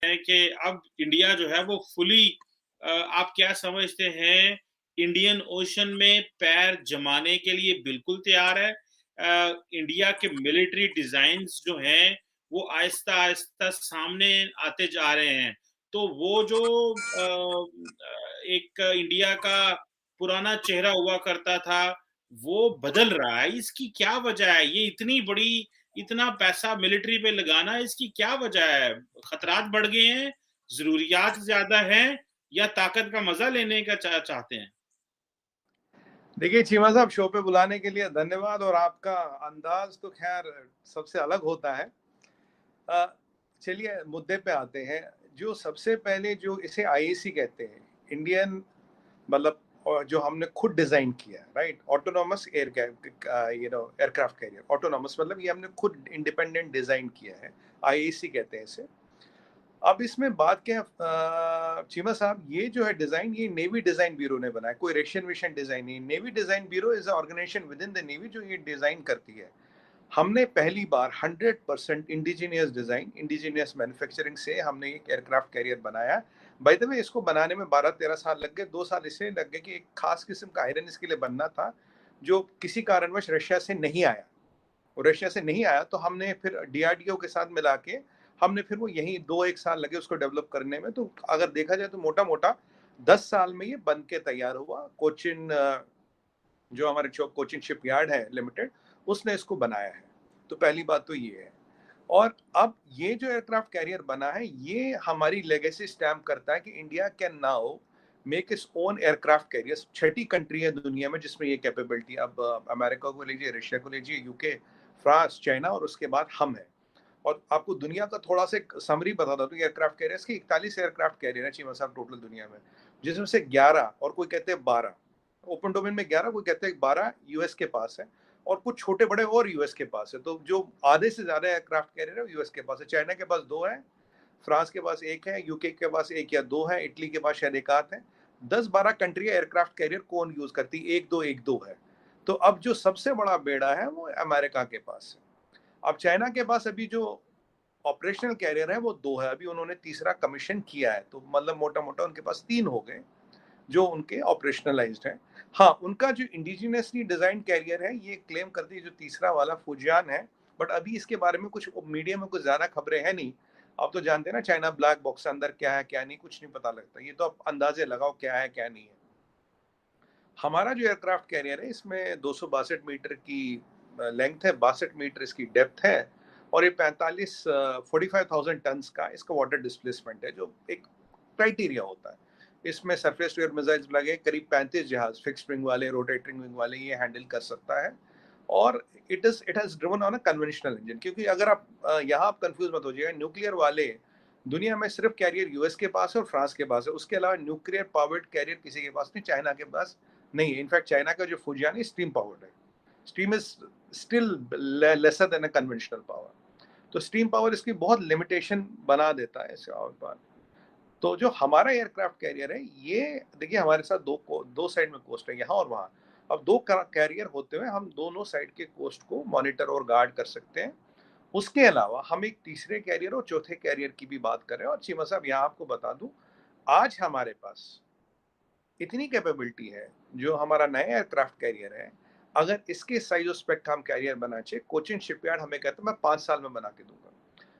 हैं कि अब इंडिया जो है वो फुली आप क्या समझते हैं, इंडियन ओशन में पैर जमाने के लिए बिल्कुल तैयार है? इंडिया के मिलिट्री डिजाइन्स जो हैं वो आहिस्ता-आहिस्ता सामने आते जा रहे हैं। तो वो जो एक इंडिया का पुराना चेहरा हुआ करता था, वो बदल रहा है। इसकी क्या वजह है? ये इतनी बड़ी इतना पैसा मिलिट्री पे लगाना, इसकी क्या वजह है? खतरात बढ़ गए हैं, ज़रूरियात ज़्यादा हैं या ताकत का मज़ा लेने का चाहते हैं? देखिए चीमा साहब, शो पे बुलाने के लिए धन्यवाद। और आपका अंदाज तो खैर सबसे अलग होता है। चलिए मुद्दे पे आते हैं। जो सबसे पहले जो इसे आईएसी कहते हैं, इंडियन मतलब, और जो हमने खुद डिजाइन किया है, right, autonomous aircraft carrier. Autonomous मतलब ये हमने खुद इंडिपेंडेंट डिजाइन किया है, आईएसी कहते हैं इसे। अब इसमें बात क्या है, चीमा साहब, ये जो है डिजाइन, ये नेवी डिजाइन ब्यूरो ने बनाया, कोई रशियन विशन डिजाइन नहीं। Navy design bureau is organisation within the navy जो ये डिजाइन करती है। हमने पहली बार 100% इंडिजिनियस डिजाइन, इंडिजिनियस मैन्युफैक्चरिंग से हमने एक एयरक्राफ्ट कैरियर बनाया। बाय द वे, इसको बनाने में 12-13 साल लग गए। 2 साल इसलिए लग गए कि एक खास किस्म का आयरन इसके लिए बनना था जो किसी कारणवश रशिया से नहीं आया। और रशिया से नहीं आया तो हमने फिर डीआरडीओ के साथ मिला के हमने फिर वो यही 2-1 साल लगे उसको डेवलप करने में। तो अगर देखा जाए तो मोटा मोटा 10 साल में ये बन के तैयार हुआ। कोचिन, जो हमारे कोचिन शिपयार्ड है लिमिटेड, उसने इसको बनाया है। तो पहली बात तो ये है। और अब ये जो एयरक्राफ्ट कैरियर बना है, ये हमारी लेगेसी स्टैम्प करता है कि India can now make its own aircraft carrier. Chhathi country है दुनिया में जिसमें ये कैपेबिलिटी। अब अमेरिका को लीजिए, रशिया को लीजिए, यूके, फ्रांस, चाइना, और उसके बाद हम है। और आपको दुनिया का थोड़ा सा समरी बता दो, एयरक्राफ्ट कैरियर्स की 41 एयरक्राफ्ट कैरियर है चीमा साहब टोटल दुनिया में, जिसमें से 11 और कोई कहते हैं 12 ओपन डोमेन में, 11 कोई कहते हैं 12 यूएस के पास है, और कुछ छोटे बड़े और यूएस के पास है। तो जो आधे से ज्यादा एयरक्राफ्ट कैरियर है यूएस के पास है। चाइना के पास 2 है, फ्रांस के पास 1 है, यूके के पास 1 या 2 है, इटली के पास शायद 1 आध है। 10-12 कंट्री एयरक्राफ्ट कैरियर कौन यूज करती, 1-2 है। तो अब जो सबसे बड़ा बेड़ा है वो अमेरिका के पास है। अब चाइना के पास अभी जो ऑपरेशनल कैरियर है वो 2 है, अभी उन्होंने तीसरा कमीशन किया है। तो मतलब मोटा मोटा उनके पास 3 हो गए जो उनके ऑपरेशनलाइज्ड है। हाँ, उनका जो इंडिजिनियसली डिजाइन कैरियर है ये क्लेम करती है जो तीसरा वाला फुजियान है, बट अभी इसके बारे में कुछ मीडिया में कुछ ज्यादा खबरें हैं नहीं। आप तो जानते हैं ना, चाइना ब्लैक बॉक्स अंदर क्या है क्या नहीं कुछ नहीं पता लगता। ये तो आप अंदाजे लगाओ क्या है क्या नहीं है। हमारा जो एयरक्राफ्ट कैरियर है इसमें 262 मीटर की लेंथ है, 62 मीटर इसकी डेप्थ है, और ये 45,000 टन का इसका वाटर डिस्प्लेसमेंट है, जो एक क्राइटेरिया होता है। इसमें सरफेस टू एयर मिसाइल्स लगे, करीब 35 जहाज फिक्स्ड विंग वाले, रोटेटिंग विंग वाले, ये हैंडल कर सकता है। और it has driven on a conventional engine. क्योंकि अगर आप यहाँ आप कंफ्यूज मत हो जाइएगा, न्यूक्लियर वाले दुनिया में सिर्फ कैरियर यूएस के पास है और फ्रांस के पास है। उसके अलावा न्यूक्लियर पावर्ड कैरियर किसी के पास नहीं, चाइना के पास नहीं है। इनफैक्ट चाइना का जो फुजियान है स्टीम पावर्ड है। Steam is still lesser than a conventional power. तो स्टीम पावर इसकी बहुत लिमिटेशन बना देता है इसे। और बात तो जो हमारा एयरक्राफ्ट कैरियर है, ये देखिए हमारे साथ दो साइड में कोस्ट है, यहाँ और वहाँ। अब 2 कैरियर होते हुए हम दोनों साइड के कोस्ट को मॉनिटर और गार्ड कर सकते हैं। उसके अलावा हम एक तीसरे कैरियर और चौथे कैरियर की भी बात करें। और चीमा साहब यहाँ आपको बता दूं, आज हमारे पास इतनी कैपेबिलिटी है, जो हमारा नया एयरक्राफ्ट कैरियर है, अगर इसके साइज और स्पेक्ट हम कैरियर बना चाहिए, कोचिन शिपयार्ड हमें कहते हैं मैं 5 साल में बना के दूंगा।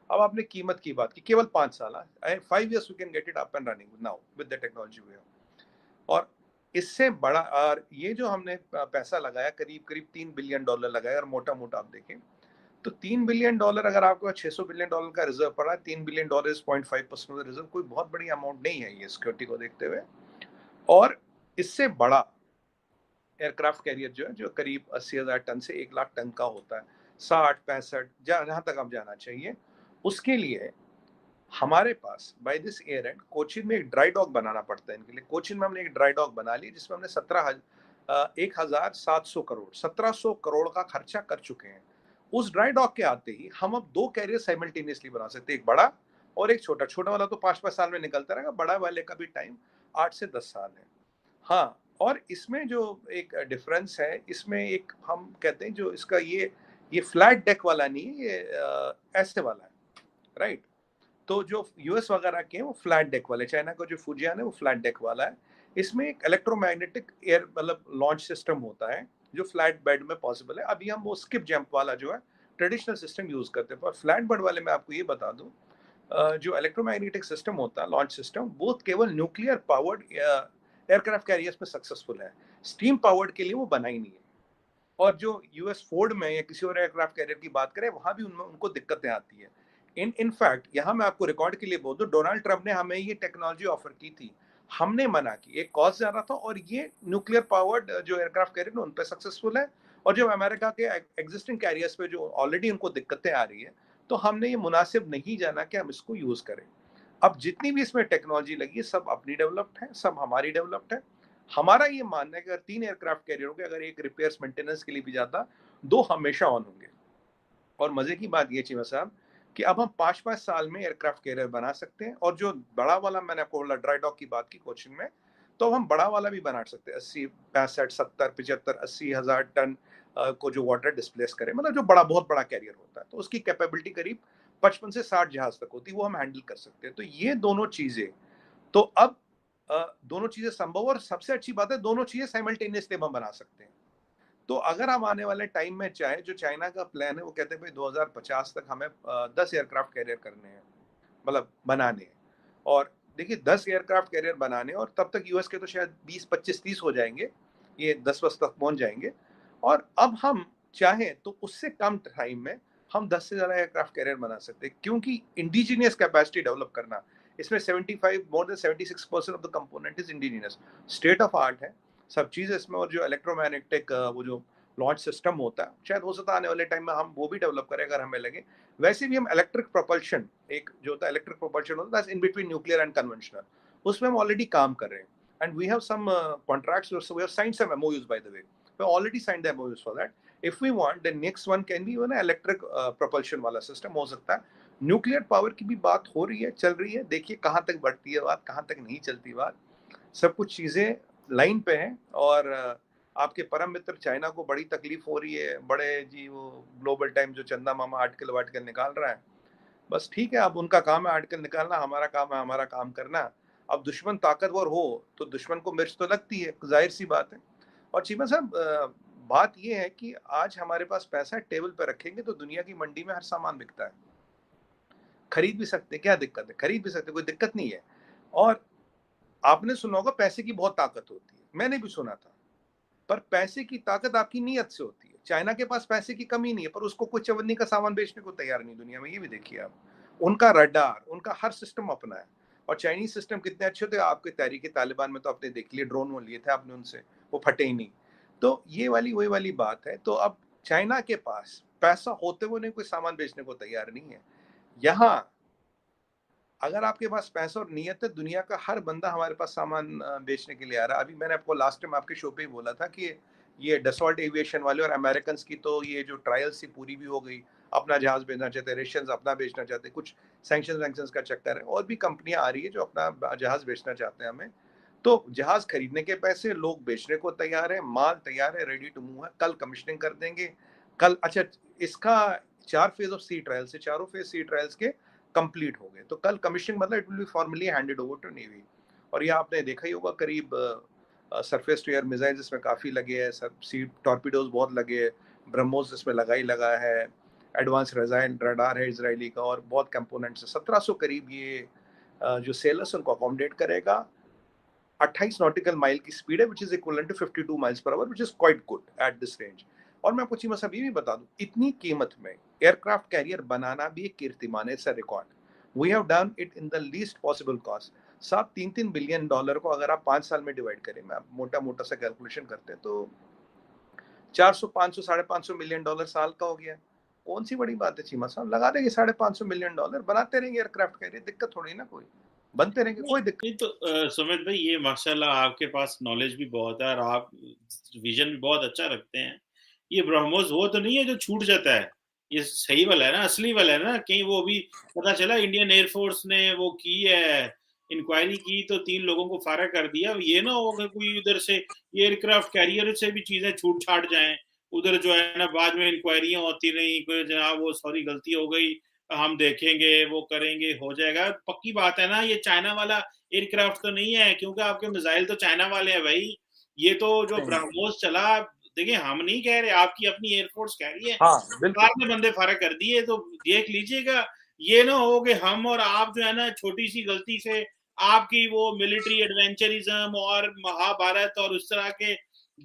अब आपने कीमत की बात की, केवल 5 साल, 5 years we can get it up and running now with the technology we have. और इससे बड़ा, और ये जो हमने पैसा लगाया, करीब करीब $3 बिलियन लगाया, और मोटा मोटा आप देखें तो $3 बिलियन, अगर आपको $600 बिलियन का रिजर्व पड़ा, $3 बिलियन इज 0.5% रिजर्व, कोई बहुत बड़ी अमाउंट नहीं है ये सिक्योरिटी को देखते हुए। और इससे बड़ा एयरक्राफ्ट कैरियर जो है, जो करीब 80,000 टन से 1 लाख टन का होता है, 60-65 जहां तक आप जाना चाहिए, उसके लिए हमारे पास by this year end Cochin में एक ड्राई डॉक बनाना पड़ता है इनके लिए। कोचिन में हमने एक ड्राई डॉक बना ली जिसमें हमने 1,700 करोड़ 1,700 करोड़ का खर्चा कर चुके हैं। उस ड्राई डॉक के आते ही हम अब 2 कैरियर साइमल्टेनियसली बना सकते हैं, एक बड़ा और एक छोटा। छोटा वाला तो 5-5 साल में निकलता रहेगा, बड़ा वाले का भी टाइम 8 से 10 साल है। हाँ, और इसमें जो एक डिफरेंस है, इसमें एक हम कहते हैं जो इसका ये फ्लैट डेक वाला नहीं है, ये ऐसे वाला है, राइट। तो जो यूएस वगैरह के हैं वो फ्लैट डेक वाले, चाइना का जो फुजियान है वो फ्लैट डेक वाला है। इसमें एक इलेक्ट्रोमैग्नेटिक एयर मतलब लॉन्च सिस्टम होता है जो फ्लैट बेड में पॉसिबल है। अभी हम वो स्किप जंप वाला जो है ट्रेडिशनल सिस्टम यूज करते हैं, पर फ्लैट बेड वाले में आपको ये बता दूं, जो इलेक्ट्रोमैग्नेटिक सिस्टम होता है लॉन्च सिस्टम, वो केवल न्यूक्लियर पावर्ड एयरक्राफ्ट कैरियर्स में सक्सेसफुल है, स्टीम पावर्ड के लिए वो बना ही नहीं है। और जो यूएस फोर्ड में या किसी और एयरक्राफ्ट कैरियर की बात करें, वहां भी उनमें उनको दिक्कतें आती है। इनफैक्ट यहाँ मैं आपको रिकॉर्ड के लिए बोल दूं, डोनाल्ड ट्रंप ने हमें ये टेक्नोलॉजी ऑफर की थी, हमने मना की, एक कॉस्ट ज्यादा था, और ये न्यूक्लियर पावर्ड जो एयरक्राफ्ट कैरियर उन पर सक्सेसफुल है। और जो अमेरिका के एग्जिस्टिंग कैरियर्स पे जो ऑलरेडी उनको दिक्कतें आ रही है, तो हमने ये मुनासिब नहीं जाना कि हम इसको यूज करें। अब जितनी भी इसमें टेक्नोलॉजी लगी है सब अपनी डेवलप्ड है, सब हमारी डेवलप्ड है। हमारा ये मानना है कि अगर 3 एयरक्राफ्ट कैरियर हो गए, अगर एक रिपेयर्स मेंटेनेंस के लिए भी जाता, 2 हमेशा ऑन होंगे। और मजे की बात ये चीमा साहब कि अब हम 5-5 साल में एयरक्राफ्ट कैरियर बना सकते हैं, और जो बड़ा वाला मैंने आपको बोला ड्राई डॉक की बात की कोचिन में, तो हम बड़ा वाला भी बना सकते हैं, 80 65 70 75 80 हजार टन को जो वाटर डिस्प्लेस करे, मतलब जो बड़ा बहुत बड़ा कैरियर होता है, तो उसकी कैपेबिलिटी करीब 55 से 60 जहाज तक होती है, वो हम हैंडल कर सकते हैं। तो ये दोनों चीजें, तो अब दोनों चीजें संभव, और सबसे अच्छी बात है दोनों चीजें साइमल्टेनियसली हम बना सकते हैं। तो अगर हम आने वाले टाइम में चाहे, जो चाइना का प्लान है वो कहते हैं भाई 2050 तक हमें 10 एयरक्राफ्ट कैरियर करने हैं, मतलब बनाने हैं। और देखिए 10 एयरक्राफ्ट कैरियर बनाने, और तब तक यूएस के तो शायद 20 25 30 हो जाएंगे, ये 10 वर्ष तक पहुंच जाएंगे। और अब हम चाहें तो उससे कम टाइम में हम 10 से ज्यादा एयरक्राफ्ट कैरियर बना सकते हैं, क्योंकि इंडिजीनियस कैपेसिटी डेवलप करना, इसमें 75 more than 76% of the component is indigenous, state of art है सब चीज़ इसमें। और जो इलेक्ट्रोमैग्नेटिक वो जो लॉन्च सिस्टम होता है, शायद हो सकता है आने वाले टाइम में हम वो भी डेवलप करें अगर हमें लगे। वैसे भी हम इलेक्ट्रिक प्रोपल्शन, एक जो होता है इलेक्ट्रिक प्रोपल्शन होता है in between nuclear and conventional, उसमें हम ऑलरेडी काम कर रहे हैं। And we have some contracts, we have signed some MoUs by the way, we already signed the MoUs for that. If we want the next one can be ना electric propulsion वाला system हो सकता है। Nuclear power की भी बात हो रही है, चल रही है, देखिए कहाँ तक बढ़ती है बात, कहाँ तक नहीं चलती बात। सब कुछ चीजें लाइन पे हैं। और आपके परम मित्र चाइना को बड़ी तकलीफ हो रही है, बड़े जी वो ग्लोबल टाइम जो चंदा मामा आर्टिकल वार्टिकल निकाल रहा है, बस ठीक है, अब उनका काम है आर्टिकल निकालना, हमारा काम है हमारा काम करना। अब दुश्मन ताकतवर हो तो दुश्मन को मिर्च तो लगती है, जाहिर सी बात है। और चीमा साहब बात ये है कि आज हमारे पास पैसा टेबल पे रखेंगे तो दुनिया की मंडी में हर सामान बिकता है, खरीद भी सकते, क्या दिक्कत है, खरीद भी सकते, कोई दिक्कत नहीं है। और आपने सुना होगा पैसे की बहुत ताकत होती है, मैंने भी सुना था, पर पैसे की ताकत आपकी नीयत से होती है। चाइना के पास पैसे की कमी नहीं है, पर उसको कोई चवन्नी का सामान बेचने को तैयार नहीं दुनिया में, ये भी देखिए आप। उनका रडार, उनका हर सिस्टम अपना है। और चाइनीज सिस्टम कितने अच्छे थे, आपके तहरीक तालिबान में तो आपने देख लिया, ड्रोन वो लिए थे आपने उनसे, वो फटे ही नहीं। तो ये वाली वही वाली बात है। तो अब चाइना के पास पैसा होते हुए कोई सामान बेचने को तैयार नहीं है। यहाँ अगर आपके पास पैसा और नियत है, दुनिया का हर बंदा हमारे पास सामान बेचने के लिए आ रहा है। अभी मैंने आपको लास्ट टाइम आपके शो पे ही बोला था कि ये डसॉल्ट एविएशन वाले और अमेरिकन की तो ये जो ट्रायल्स थी पूरी भी हो गई, अपना जहाज बेचना चाहते हैं, रशियंस अपना बेचना चाहते हैं, कुछ सैंक्शंस का चक्कर है, और भी कंपनियां आ रही है जो अपना जहाज बेचना चाहते हैं हमें। तो जहाज खरीदने के पैसे, लोग बेचने को तैयार है, माल तैयार है, रेडी टू मूव है, कल कमीशनिंग कर देंगे। कल अच्छा, इसका 4 फेज ऑफ सी ट्रायल से, चारों फेज सी ट्रायल्स के कंप्लीट हो गए, तो कल कमीशनिंग मतलब it will be formally handed over to navy. और ये आपने देखा ही होगा, करीब सरफेस टू एयर मिसाइल्स इसमें काफ़ी लगे हैं, सब सी टॉर्पीडोज बहुत लगे हैं, ब्रह्मोस इसमें लगा ही लगा है, एडवांस रडार है इजरायली का, और बहुत कंपोनेंट्स है। 1700 करीब ये जो सेलर्स उनको अकोमोडेट करेगा। 28 नॉटिकल माइल की स्पीड है, which is equivalent to 52 miles per hour, which is quite good at this range. और मैं आपको चीमा साहब ये भी बता दूं, इतनी कीमत में एयरक्राफ्ट कैरियर बनाना भी एक कीर्तिमान है, record. We have done it in the least possible cost. साहब $3-3 बिलियन को अगर आप 5 साल में डिवाइड करें, मैं मोटा मोटा सा कैलकुलेशन करते हैं, तो 400 500 $550 मिलियन साल का हो गया। कौन सी बड़ी बात है चीमा साहब, लगा देंगे $550 मिलियन, बनाते रहेंगे एयरक्राफ्ट कैरियर, दिक्कत थोड़ी ना, कोई बनते रहेंगे, कोई दिक्कत नहीं तो सुमित भाई, ये माशाल्लाह आपके पास नॉलेज भी बहुत है और आप विजन भी बहुत अच्छा रखते हैं। ये ब्रह्मोस वो तो नहीं है जो छूट जाता है, ये सही वाला है ना, असली वाला है ना? कहीं वो भी पता चला इंडियन एयरफोर्स ने वो की है, इंक्वायरी की तो 3 लोगों को फारा कर दिया। ये ना होगा कोई उधर से एयरक्राफ्ट कैरियर से भी चीजें छूट छाट जाएं, उधर जो है ना बाद में इंक्वायरियां होती रही, कोई जनाब वो सॉरी गलती हो गई, हम देखेंगे, वो करेंगे, हो जाएगा। पक्की बात है ना, ये चाइना वाला एयरक्राफ्ट तो नहीं है, क्योंकि आपके मिसाइल तो चाइना वाले हैं भाई। ये तो जो नहीं, ब्रह्मोस चला, देखिए हम नहीं कह रहे, आपकी अपनी एयरफोर्स कह रही है, हाँ सरकार बिल्कुल। ने बंदे फारग कर दिए, तो देख लीजिएगा। ये ना हो कि हम और आप जो है ना, छोटी सी गलती से आपकी वो मिलिट्री एडवेंचरिज्म और महाभारत और उस तरह के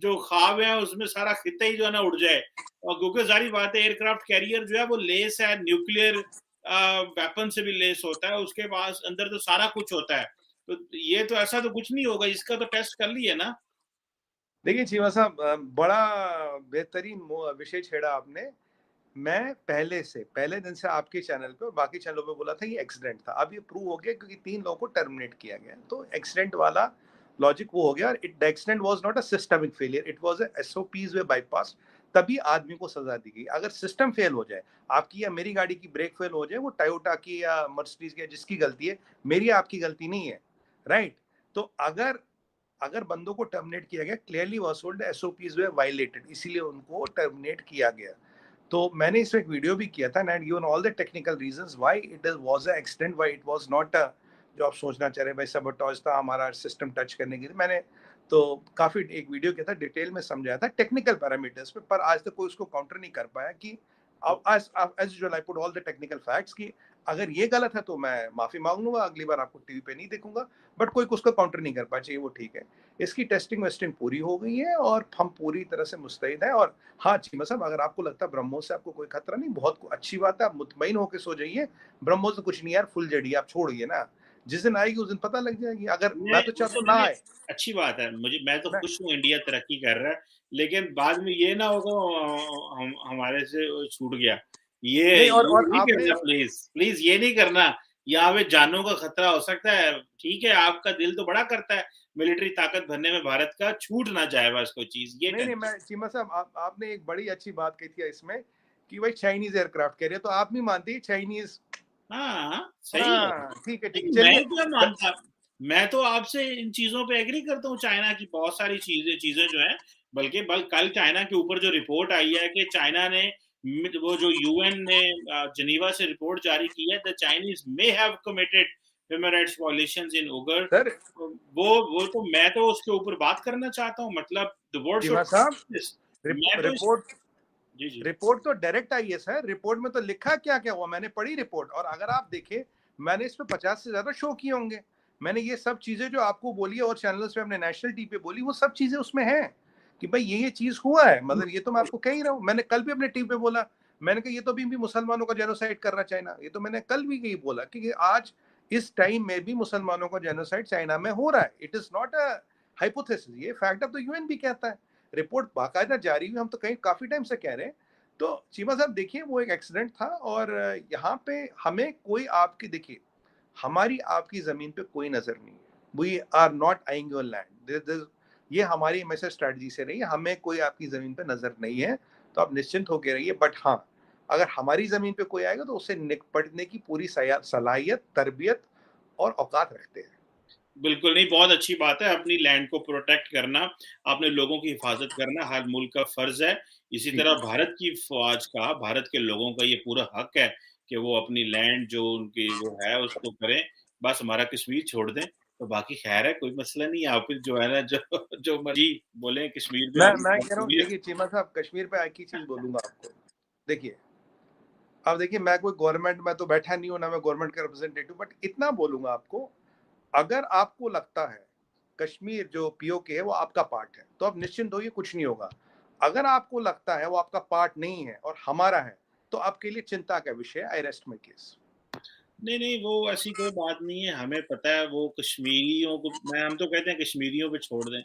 जो ख्वाब है, उसमें सारा खिता ही जो है ना उड़ जाए। और क्योंकि जारी बात है, एयरक्राफ्ट कैरियर जो है वो लेस है, न्यूक्लियर वेपन से भी लेस होता है, उसके पास अंदर तो सारा कुछ होता है। तो ये तो ऐसा तो कुछ नहीं होगा, इसका तो टेस्ट कर लिया ना। देखिए चीमा साहब, बड़ा बेहतरीन विषय छेड़ा आपने। मैं पहले दिन से आपके चैनल पे और बाकी चैनलों पे बोला था ये एक्सीडेंट था। अब ये प्रूव हो गया क्योंकि 3 लोगों को टर्मिनेट किया गया। तो एक्सीडेंट वाला लॉजिक वो हो गया, और the accident was not a systemic failure, it was a SOPs way bypass. तभी आदमी को सजा दी गई। अगर सिस्टम फेल हो जाए, आपकी या मेरी गाड़ी की ब्रेक फेल हो जाए, वो टोयोटा की या मर्सिडीज की, जिसकी गलती है, मेरी आपकी गलती नहीं है, राइट? तो अगर अगर बंदों को टर्मिनेट किया गया, clearly was told SOPs way violated, इसीलिए उनको टर्मिनेट किया गया। तो मैंने इसमें एक वीडियो भी किया था, and given all the technical reasons why it was a accident, why it was not a, जो आप सोचना चाह रहे हैं भाई सबोटॉज था हमारा सिस्टम टच करने के लिए। मैंने तो काफी एक वीडियो किया था, डिटेल में समझाया था टेक्निकल पैरामीटर्स पे, पर आज तक कोई उसको काउंटर नहीं कर पाया कि as usual I put all the technical facts कि अगर ये गलत है तो मैं माफी मांग लूंगा, अगली बार आपको टीवी पे नहीं देखूंगा। बट कोई उसको काउंटर नहीं कर पाया, चाहिए वो ठीक है। इसकी टेस्टिंग वेस्टिंग पूरी हो गई है और हम पूरी तरह से मुस्तैद हैं। और हाँ चीमा साहब, अगर आपको लगता है ब्रह्मोस से आपको कोई खतरा नहीं, बहुत अच्छी बात है, आप मुतमईन होकर सो जाइए। ब्रह्मोस से कुछ नहीं यार, फुल जड़ी आप छोड़िए ना, जिस दिन आएगी उस दिन पता लग जाएगी। अगर मैं नहीं, तो वो चाहता तो हूँ ना मैंने, आए। अच्छी बात है, मैं तो मैं खुश हूँ इंडिया तरक्की कर रहा है, लेकिन बाद में ये ना होगा हम हमारे से छूट गया। नहीं, ये और नहीं आपने करना, प्लीज प्लीज ये नहीं करना। यहाँ पे जानों का खतरा हो सकता है। ठीक है, आपका दिल तो बड़ा करता है मिलिट्री ताकत भरने में, भारत का छूट ना जाए बस कोई चीज, ये नहीं, टेंशन। मैं चीमा साहब, आपने एक बड़ी अच्छी बात कही थी इसमें कि भाई चाइनीज एयरक्राफ्ट कह रहे हैं, तो आप भी मानते हैं चाइनीज? हाँ हाँ, सही है। हाँ ठीक है, ठीक है, नहीं, मैं चलिए। क्या मानता, मैं तो आपसे इन चीजों पे एग्री करता हूँ। चाइना की बहुत सारी चीजें जो है, बल्कि कल चाइना के ऊपर जो रिपोर्ट आई है कि चाइना ने, वो जो यूएन ने जनीवा से रिपोर्ट जारी की है, the Chinese may have committed human rights violations in Uyghur. Sir वो तो मैं तो उसके ऊपर बात करना चाहता हूँ, मतलब द वर्ल्ड शुड चीमा साहब, दिस। मैं तो रिपोर्ट जी जी। रिपोर्ट तो डायरेक्ट आई है सर। रिपोर्ट में तो लिखा क्या क्या हुआ, मैंने पढ़ी रिपोर्ट। और अगर आप देखें, मैंने इस पे 50 से ज्यादा शो किए होंगे। मैंने ये सब चीजें जो आपको बोली है और चैनल्स पे, अपने नेशनल टीवी पे बोली, वो सब चीजें उसमें हैं कि भाई ये चीज हुआ है। मतलब ये तो मैं आपको कह ही रहा हूँ। मैंने कल भी अपने टीवी पे बोला, मैंने कहा ये तो भी मुसलमानों का जेनोसाइड कर रहा है चाइना। ये तो मैंने कल भी यही बोला कि आज इस टाइम में भी मुसलमानों का जेनोसाइड चाइना में हो रहा है। It is not a hypothesis, ये फैक्ट अब तो यूएन भी कहता है। रिपोर्ट बाकायदा जारी हुई, हम तो कहीं काफी टाइम से कह रहे हैं। तो चीमा साहब देखिए, वो एक एक्सीडेंट था, और यहाँ पे हमें कोई, आपकी देखिए, हमारी आपकी जमीन पे कोई नजर नहीं है। We are not eyeing your land, ये हमारी हमेशा स्ट्रेटजी से रही है, हमें कोई आपकी जमीन पे नजर नहीं है। तो आप निश्चिंत होकर रहिए। बट हाँ, अगर हमारी जमीन पे कोई आएगा तो उससे निपटने की पूरी सलाहियत, तरबियत और औकात रखते हैं। बिल्कुल नहीं, बहुत अच्छी बात है, अपनी लैंड को प्रोटेक्ट करना, अपने लोगों की हिफाजत करना हर मुल्क का फर्ज है। इसी जी, तरह भारत की फौज का, भारत के लोगों का ये पूरा हक है कि वो अपनी लैंड जो उनकी वो है उसको करें। बस हमारा कश्मीर छोड़ दें तो बाकी खैर है, कोई मसला नहीं है। आप जो है ना, जो मर्जी बोले, कश्मीर में मैं हमारी कह रहा हूँ, मकबूलियत। देखिए चीमा साहब, कश्मीर पे एक ही चीज बोलूंगा आपको। देखिए, अब देखिए, मैं कोई गवर्नमेंट में तो बैठा नहीं हूं, ना मैं गवर्नमेंट का रिप्रेजेंटेटिव, बट इतना बोलूंगा आपको, अगर आपको लगता है कश्मीर जो पीओके है वो आपका पार्ट है, तो आप निश्चिंत होइए, कुछ नहीं होगा। अगर आपको लगता है वो आपका पार्ट नहीं है और हमारा है, तो आपके लिए चिंता का विषय है। आई रेस्ट माई केस। नहीं नहीं, वो ऐसी कोई बात नहीं है, हमें पता है वो कश्मीरियों को, हम तो कहते हैं कश्मीरियों पे छोड़ दें,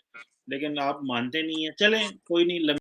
लेकिन आप मानते नहीं है। चलें, कोई नहीं।